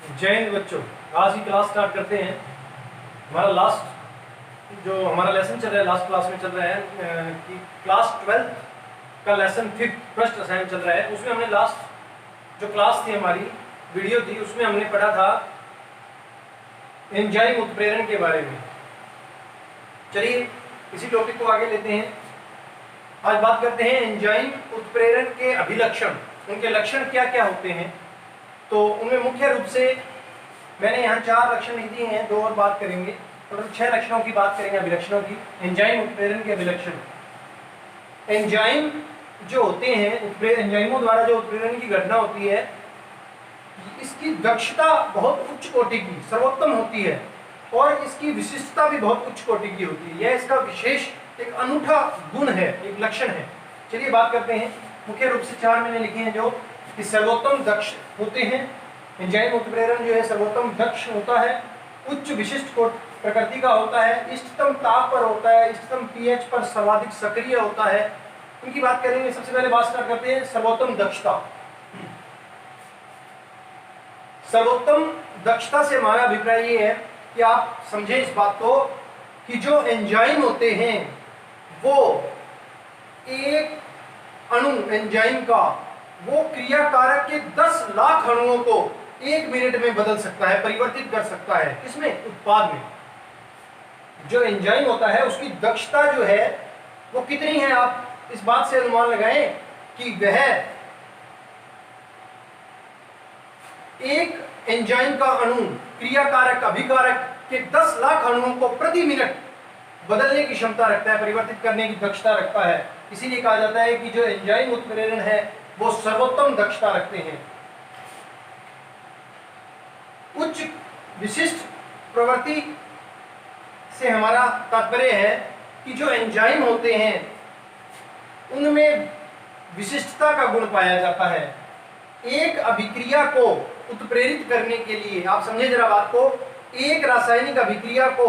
जय हिंद बच्चों, आज की क्लास स्टार्ट करते हैं। हमारा लास्ट जो हमारा लेसन चल रहा है, लास्ट क्लास में चल रहा है कि क्लास 12 का लेसन 5 फर्स्ट असाइनमेंट चल रहा है। उसमें हमने लास्ट जो क्लास थी, हमारी वीडियो थी, उसमें हमने पढ़ा था एंजाइम उत्प्रेरण के बारे में। चलिए इसी टॉपिक को आगे लेते हैं। आज बात करते हैं एंजाइम उत्प्रेरण के अभिलक्षण, उनके लक्षण क्या क्या होते हैं। तो उनमें मुख्य रूप से मैंने यहाँ 4 लक्षण लिख दिए हैं, 2 और बात करेंगे, टोटल 6 लक्षणों की बात करेंगे, अभिलक्षणों की। एंजाइम उत्प्रेरण के अभिलक्षण। एंजाइम जो होते हैं, एंजाइमों द्वारा जो उत्प्रेरण की घटना होती है, इसकी दक्षता बहुत उच्च कोटि की, सर्वोत्तम होती है, और इसकी विशिष्टता भी बहुत उच्च कोटि की होती है। यह इसका विशेष एक अनूठा गुण है, एक लक्षण है। चलिए बात करते हैं। मुख्य रूप से 4 मैंने लिखे हैं, जो कि सर्वोत्तम दक्ष होते हैं। एंजाइम उत्प्रेरण जो है सर्वोत्तम दक्ष होता है, उच्च विशिष्ट प्रकृति का होता है, इष्टतम ताप पर होता है, इष्टतम पीएच पर सर्वाधिक सक्रिय होता है। इनकी बात करेंगे। सबसे पहले बात स्टार्ट करते हैं सर्वोत्तम दक्षता। सर्वोत्तम दक्षता से हमारा अभिप्राय ये है कि आप समझें इस बात को कि जो एंजाइम होते हैं वो एक अणु एंजाइम का, वो क्रियाकारक के 10 लाख अणुओं को 1 मिनट में बदल सकता है, परिवर्तित कर सकता है। किसमें? उत्पाद में। जो एंजाइम होता है उसकी दक्षता जो है वो कितनी है, आप इस बात से अनुमान लगाएं कि वह एक एंजाइम का अणु क्रियाकारक अभिकारक के 10 लाख अणुओं को प्रति मिनट बदलने की क्षमता रखता है, परिवर्तित करने की दक्षता रखता है। इसीलिए कहा जाता है कि जो एंजाइम उत्प्रेरण है वो सर्वोत्तम दक्षता रखते हैं। उच्च विशिष्ट प्रवृत्ति से हमारा तात्पर्य है कि जो एंजाइम होते हैं उनमें विशिष्टता का गुण पाया जाता है। एक अभिक्रिया को उत्प्रेरित करने के लिए, आप समझे जरा बात को, एक रासायनिक अभिक्रिया को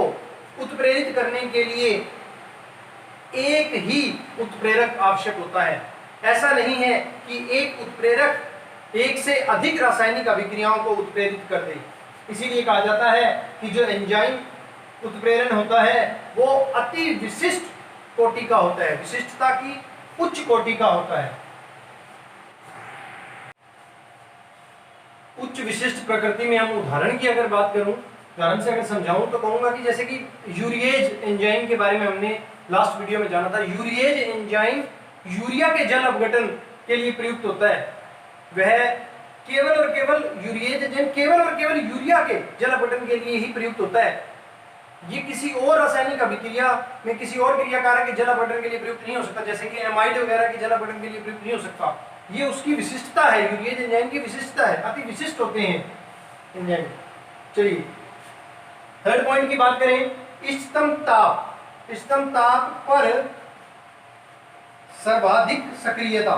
उत्प्रेरित करने के लिए एक ही उत्प्रेरक आवश्यक होता है। ऐसा नहीं है कि एक उत्प्रेरक एक से अधिक रासायनिक अभिक्रियाओं को उत्प्रेरित कर दे। इसीलिए कहा जाता है कि जो एंजाइम उत्प्रेरण होता है वो अति विशिष्ट कोटि का होता है, विशिष्टता की उच्च कोटि का होता है। उच्च विशिष्ट प्रकृति में हम उदाहरण की अगर बात करूं, उदाहरण से अगर समझाऊं तो कहूंगा कि जैसे कि यूरिएज एंजाइम के बारे में हमने लास्ट वीडियो में जाना था। यूरिएज एंजाइम यूरिया के जल अपघटन के लिए प्रयुक्त होता है। वह केवल और केवल यूरिएज एंजाइम केवल और केवल यूरिया के जल अपघटन के लिए ही प्रयुक्त होता है। ये किसी और रासायनिक अभिक्रिया में किसी और क्रियाकारक के जल अपघटन के लिए प्रयुक्त नहीं हो सकता, जैसे कि एमाइड वगैरह के जल अपघटन के लिए प्रयुक्त नहीं हो सकता। ये उसकी विशिष्टता है, यूरिएज एंजाइम की विशिष्टता है, अति विशिष्ट होते हैं एंजाइम। चलिए थर्ड पॉइंट की बात करें, इष्टतम ताप। इष्टतम ताप पर सर्वाधिक सक्रियता,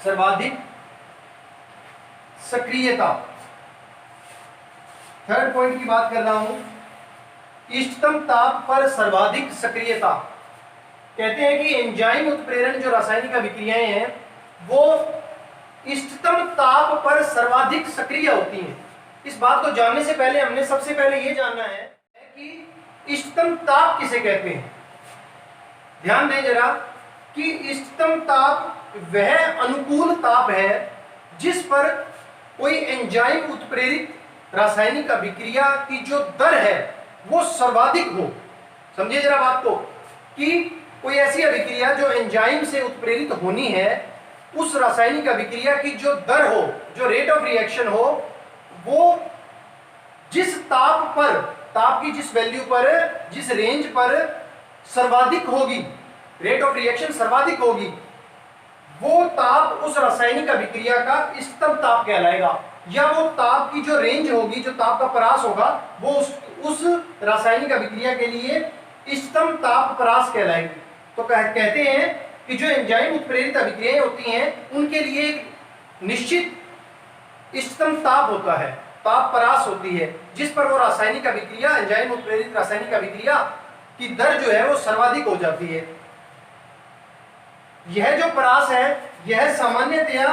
सर्वाधिक सक्रियता। थर्ड पॉइंट की बात कर रहा हूं, इष्टतम ताप पर सर्वाधिक सक्रियता। कहते हैं कि एंजाइम उत्प्रेरण जो रासायनिक अभिक्रियाएं हैं वो इष्टतम ताप पर सर्वाधिक सक्रिय होती हैं। इस बात को जानने से पहले हमने सबसे पहले ये जानना है कि इष्टतम ताप किसे कहते हैं। ध्यान दें जरा कि इष्टतम ताप वह अनुकूल ताप है जिस पर कोई एंजाइम उत्प्रेरित रासायनिक अभिक्रिया की जो दर है वो सर्वाधिक हो। समझिए जरा बात को कि कोई ऐसी अभिक्रिया जो एंजाइम से उत्प्रेरित होनी है, उस रासायनिक अभिक्रिया की जो दर हो, जो रेट ऑफ रिएक्शन हो, वो जिस ताप पर, ताप की जिस वैल्यू पर, जिस रेंज पर सर्वाधिक होगी, रेट ऑफ रिएक्शन सर्वाधिक होगी, वो ताप उस रासायनिक अभिक्रिया का इष्टतम ताप कहलाएगा। या वो ताप की जो रेंज होगी, जो ताप का परास होगा, वो उस रासायनिक अभिक्रिया के लिए इष्टतम ताप परास कहलाएगी। तो कहते हैं कि जो एंजाइम उत्प्रेरित अभिक्रियाएं होती हैं उनके लिए एक निश्चित इष्टतम ताप होता है, ताप परास होती है, जिस पर वो रासायनिक अभिक्रिया, एंजाइम उत्प्रेरित रासायनिक अभिक्रिया की दर जो है वो सर्वाधिक हो जाती है। यह जो परास है यह सामान्यतया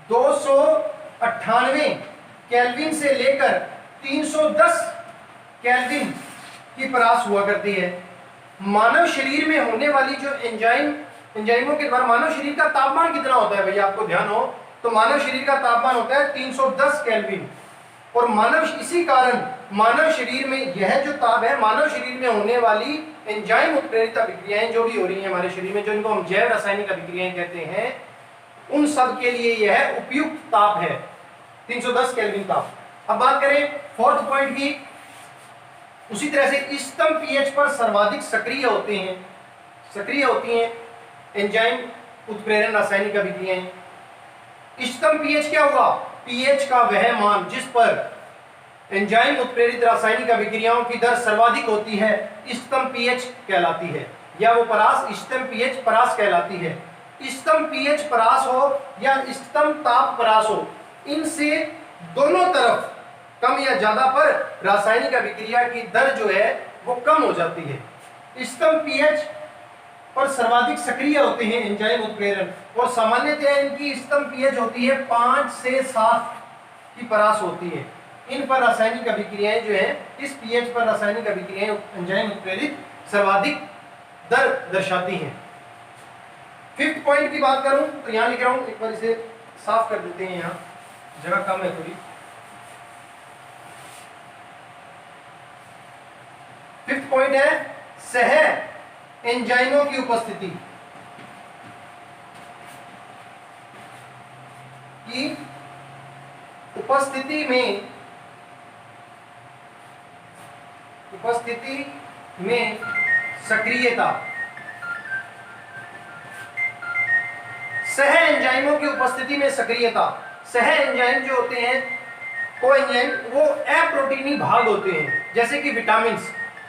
298 केल्विन से लेकर 310 केल्विन की परास हुआ करती है। मानव शरीर में होने वाली जो एंजाइमों के द्वारा मानव शरीर का तापमान कितना होता है भैया, आपको ध्यान हो तो मानव शरीर का तापमान होता है 310 केल्विन। और इसी कारण मानव शरीर में यह जो ताप है, मानव शरीर में होने वाली एंजाइम उत्प्रेरित अभिक्रियाएं जो भी हो रही हैं हमारे शरीर में, जो इनको हम जैव रासायनिक अभिक्रियाएं कहते हैं, उन सब के लिए यह उपयुक्त ताप है 310 केल्विन ताप। अब बात करें फोर्थ पॉइंट की, उसी तरह से इष्टतम पीएच पर सर्वाधिक सक्रिय होती हैं एंजाइम उत्प्रेरण रासायनिक अभिक्रियाएं। इष्टतम पीएच क्या हुआ? पीएच का वह मान जिस पर एंजाइम उत्प्रेरित रासायनिक अभिक्रियाओं की दर सर्वाधिक होती है, इष्टतम पीएच कहलाती है, या वो परास इष्टतम पीएच परास कहलाती है। इष्टतम पीएच परास हो या इष्टतम ताप परास हो, इनसे दोनों तरफ कम या ज्यादा पर रासायनिक अभिक्रिया की दर जो है वो कम हो जाती है। इष्टतम पीएच पर सर्वाधिक सक्रिय होते हैं एंजाइम उत्प्रेरण, और सामान्यतः इनकी इष्टतम पीएच होती है 5 से 7 की परास होती है। इन पर रासायनिक अभिक्रियाएं जो है, इस पीएच पर रासायनिक अभिक्रियाएं एंजाइम उत्प्रेरित सर्वाधिक दर दर्शाती हैं। फिफ्थ पॉइंट की बात करूं तो यहां लिख रहा हूं, एक बार इसे साफ कर देते हैं, यहां जगह कम है थोड़ी। फिफ्थ पॉइंट है सह एंजाइमों की उपस्थिति। उपस्थिति में सक्रियता। सह एंजाइमों की उपस्थिति में सक्रियता। सह एंजाइम जो होते हैं को एंजाइम वो अप्रोटीनी भाग होते हैं, जैसे कि विटामिन।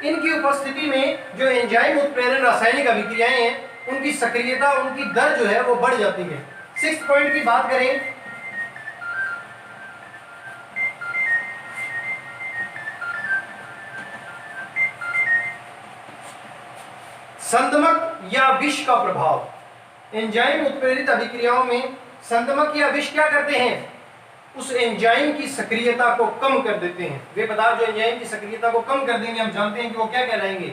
इनकी उपस्थिति में जो एंजाइम उत्प्रेरण रासायनिक अभिक्रियाएं हैं उनकी सक्रियता, उनकी दर जो है वो बढ़ जाती है। सिक्स्थ पॉइंट की बात करें, संदमक या विष का प्रभाव। एंजाइम उत्प्रेरित अभिक्रियाओं में संदमक या विष क्या करते हैं? उस एंजाइम की सक्रियता को कम कर देते हैं। वे पदार्थ जो एंजाइम की सक्रियता को कम कर देंगे, हम जानते हैं कि वो क्या कहलाएंगे?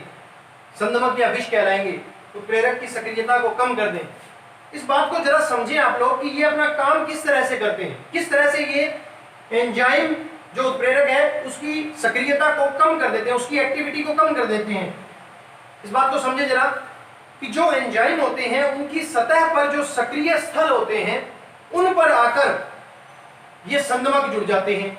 संदमक या विष कहलाएंगे। तो प्रेरक की सक्रियता को कम कर दें। इस बात को जरा समझें आप लोग कि ये अपना काम किस तरह से करते हैं, किस तरह से ये एंजाइम जो उत्प्रेरक है उसकी सक्रियता को कम कर देते हैं, उसकी एक्टिविटी को कम कर देते हैं। इस बात को समझे जरा कि जो एंजाइम होते हैं उनकी सतह पर जो सक्रिय स्थल होते हैं उन पर आकर ये संदमक जुड़ जाते हैं।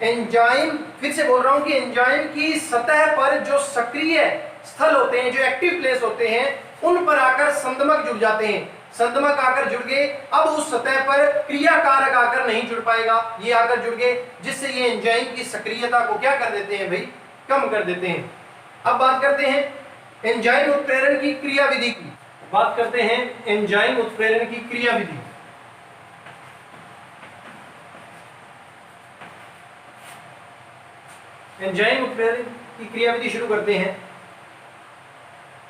एंजाइम, फिर से बोल रहा हूं कि एंजाइम की सतह पर जो सक्रिय स्थल होते हैं, जो एक्टिव प्लेस होते हैं, उन पर आकर संदमक जुड़ जाते हैं। संदमक आकर जुड़ गए, अब उस सतह पर क्रिया कारक आकर नहीं जुड़ पाएगा, ये आकर जुड़ गए, जिससे ये एंजाइम की सक्रियता को क्या कर देते हैं भाई? कम कर देते हैं। अब बात करते हैं एंजाइम उत्प्रेरण की क्रियाविधि की। बात करते हैं एंजाइम उत्प्रेरण की क्रियाविधि। एंजाइम उत्प्रेरण की क्रियाविधि शुरू करते हैं।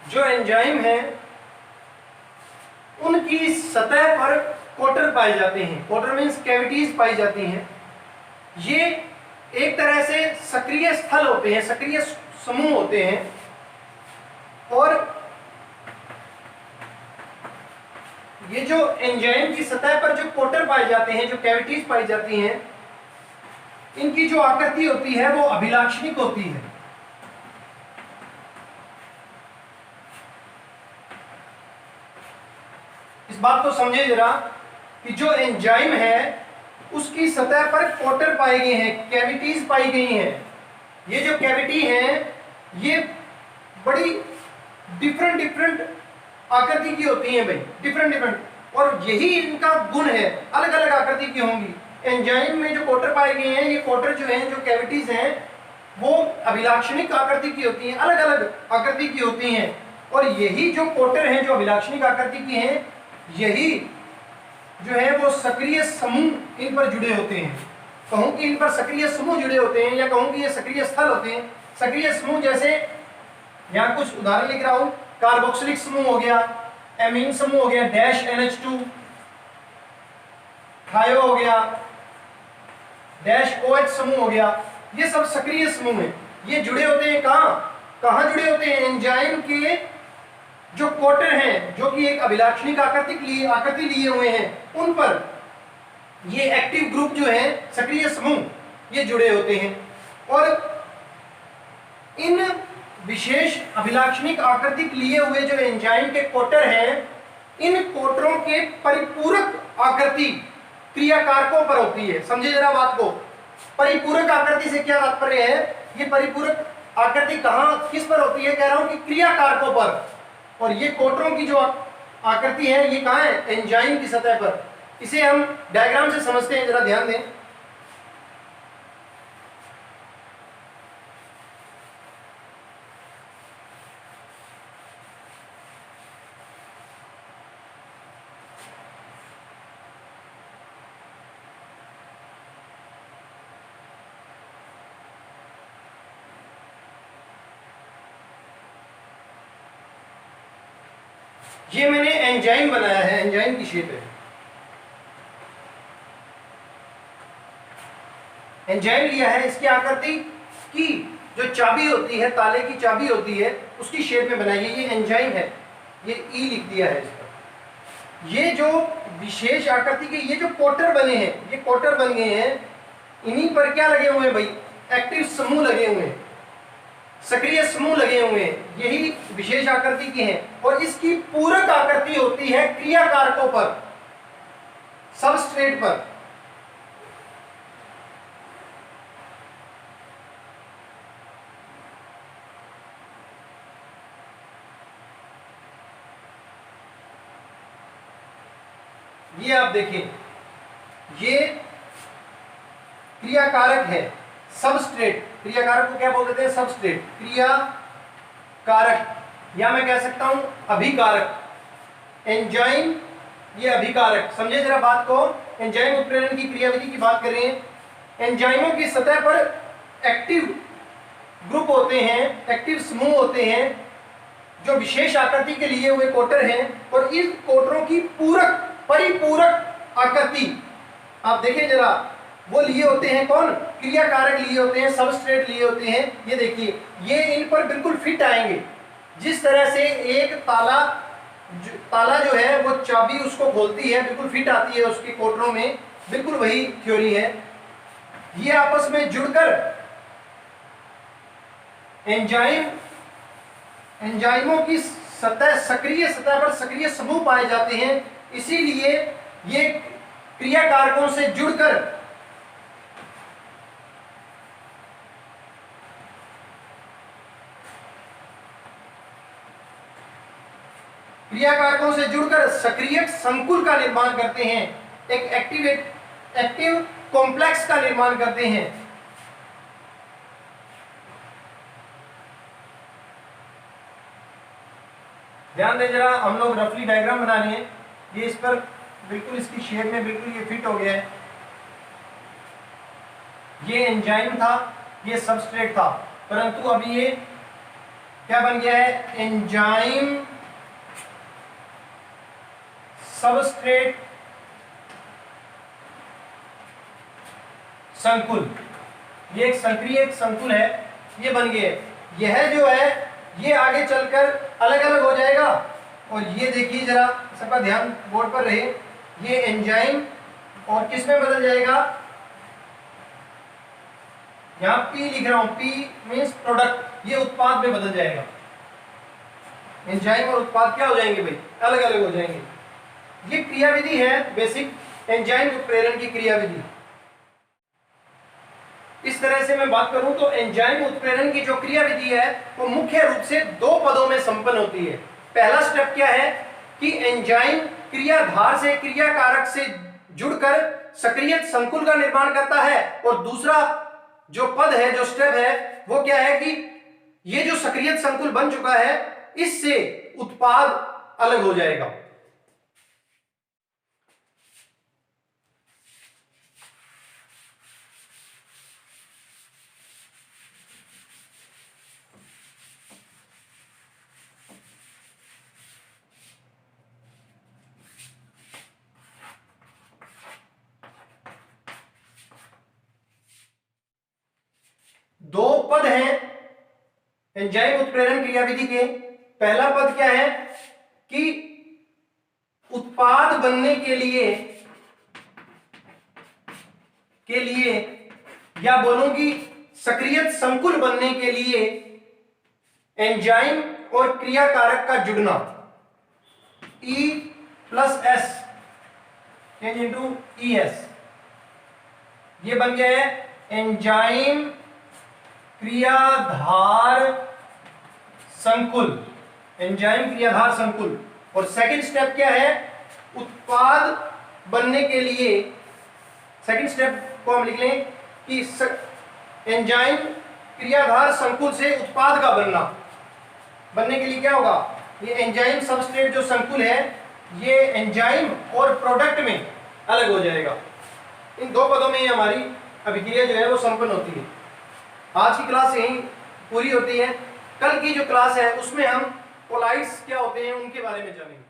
जो एंजाइम है उनकी सतह पर कोटर पाए जाते हैं। कोटर मीन्स कैविटीज पाई जाती हैं। ये एक तरह से सक्रिय स्थल होते हैं, सक्रिय समूह होते हैं, और ये जो एंजाइम की सतह पर जो कोटर पाए जाते हैं, जो कैविटीज पाई जाती हैं, इनकी जो आकृति होती है वो अभिलाक्षणिक होती है। इस बात को समझे जरा कि जो एंजाइम है उसकी सतह पर कोटर पाए गए हैं, कैविटीज पाई गई हैं। ये जो कैविटी है ये बड़ी डिफरेंट आकृति की होती हैं भाई, डिफरेंट, और यही इनका गुण है, अलग अलग आकृति की होंगी। एंजाइम में जो कोटर पाए गए हैं, ये कोटर जो हैं, जो कैविटीज हैं, वो अभिलाक्षणिक आकृति की होती हैं, अलग अलग आकृति की होती हैं। और यही जो कोटर हैं, जो अभिलाक्षणिक आकृति की हैं, यही जो है वो सक्रिय समूह इन पर जुड़े होते हैं। कहूं कि इन पर सक्रिय समूह जुड़े होते हैं, या कहूं कि ये सक्रिय स्थल होते हैं। सक्रिय समूह जैसे यहाँ कुछ उदाहरण लिख रहा हूं, कार्बोक्सिलिक समूह हो गया, एमीन समूह हो गया, डैश NH2, थायो हो गया, डैश OH समूह हो गया, ये सब सक्रिय समूह है। ये जुड़े होते हैं कहाँ जुड़े होते हैं? एंजाइम के जो कोटर हैं, जो कि एक अभिलाक्षणिक आकृति लिए हुए हैं, उन पर ये एक्टिव ग्रुप जो है, सक्रिय समूह, ये जुड़े होते हैं। और इन विशेष अभिलाक्षणिक आकृति लिए हुए जो एंजाइम के कोटर हैं, इन कोटरों के परिपूरक आकृति क्रियाकारकों पर होती है। समझे जरा बात को। परिपूरक आकृति से क्या तात्पर्य है? ये परिपूरक आकृति किस पर होती है? कह रहा हूं कि क्रियाकारकों पर। और ये कोटरों की जो आकृति है, ये कहां है? एंजाइम की सतह पर। इसे हम डायग्राम से समझते हैं, जरा ध्यान दें। ये मैंने एंजाइम बनाया है, एंजाइम की शेप है। एंजाइम लिया है, इसकी आकृति की जो चाबी होती है, ताले की चाबी होती है, उसकी शेप में बनाई है। ये एंजाइम है, ये ई लिख दिया है इस पर। ये जो विशेष आकृति के ये जो कोटर बने हैं, ये कोटर बन गए हैं, इन्हीं पर क्या लगे हुए हैं भाई? एक्टिव समूह लगे हुए हैं, सक्रिय समूह लगे हुए हैं, यही विशेष आकृति की हैं। और इसकी पूरक आकृति होती है क्रियाकारकों पर, सबस्ट्रेट पर। ये आप देखिए, ये क्रियाकारक है, सबस्ट्रेट। क्रियाकारक को क्या बोल देते हैं? सबस्ट्रेट। क्रियाकारक, या मैं कह सकता हूं अभिकारक। एंजाइम ये अभिकारक। समझे जरा बात को। एंजाइम उत्प्रेरण की क्रियाविधि की बात कर रहे हैं। एंजाइमों की सतह पर एक्टिव ग्रुप होते हैं, एक्टिव समूह होते हैं, जो विशेष आकृति के लिए हुए कोटर हैं। और इस कोटरों की परिपूरक आकृति आप देखें जरा, वो लिए होते हैं कौन? क्रियाकारक लिए होते हैं, सबस्ट्रेट लिए होते हैं। ये देखिए, ये इन पर बिल्कुल फिट आएंगे। जिस तरह से एक ताला जो है वो चाबी उसको खोलती है, बिल्कुल फिट आती है उसके कोटरों में, बिल्कुल वही थ्योरी है। ये आपस में जुड़कर एंजाइमों की सक्रिय सतह पर सक्रिय समूह पाए जाते हैं। इसीलिए ये क्रियाकारकों से जुड़कर सक्रिय संकुल का निर्माण करते हैं, एक एक्टिव कॉम्प्लेक्स का निर्माण करते हैं। ध्यान दें जरा, हम लोग रफली डायग्राम बना रहे हैं। ये इस पर बिल्कुल इसकी शेप में बिल्कुल ये फिट हो गया है। ये एंजाइम था, ये सबस्ट्रेट था, परंतु अभी ये क्या बन गया है? एंजाइम सबस्ट्रेट संकुल। ये एक सक्रिय संकुल है, ये बन गया है। यह जो है ये आगे चलकर अलग अलग हो जाएगा। और ये देखिए जरा, सबका ध्यान बोर्ड पर रहे, ये एंजाइम और किस में बदल जाएगा? यहां P लिख रहा हूं, P मीन्स प्रोडक्ट, ये उत्पाद में बदल जाएगा। एंजाइम और उत्पाद क्या हो जाएंगे भाई? अलग अलग हो जाएंगे। ये क्रियाविधि है बेसिक एंजाइम उत्प्रेरण की क्रियाविधि। इस तरह से मैं बात करूं तो एंजाइम उत्प्रेरण की जो क्रियाविधि है वो मुख्य रूप से दो पदों में संपन्न होती है। पहला स्टेप क्या है कि एंजाइम क्रियाधार से, क्रियाकारक से जुड़कर सक्रिय संकुल का निर्माण करता है। और दूसरा जो पद है, जो स्टेप है, वो क्या है कि ये जो सक्रिय संकुल बन चुका है, इससे उत्पाद अलग हो जाएगा। एंजाइम उत्प्रेरण क्रियाविधि के पहला पद क्या है कि उत्पाद बनने के लिए या बोलूं कि सक्रियत संकुल बनने के लिए एंजाइम और क्रियाकारक का जुड़ना, E plus S change into ES, ये बन गया है एंजाइम क्रियाधार संकुल, एंजाइम क्रियाधार संकुल। और सेकंड स्टेप क्या है, उत्पाद बनने के लिए, सेकंड स्टेप को हम लिख लें कि एंजाइम क्रियाधार संकुल से उत्पाद का बनने के लिए क्या होगा, ये एंजाइम सबस्ट्रेट जो संकुल है ये एंजाइम और प्रोडक्ट में अलग हो जाएगा। इन दो पदों में हमारी अभिक्रिया जो है वो संपन्न होती है। आज की क्लास यहीं पूरी होती है। कल की जो क्लास है उसमें हम कोलाइड्स क्या होते हैं उनके बारे में जानेंगे।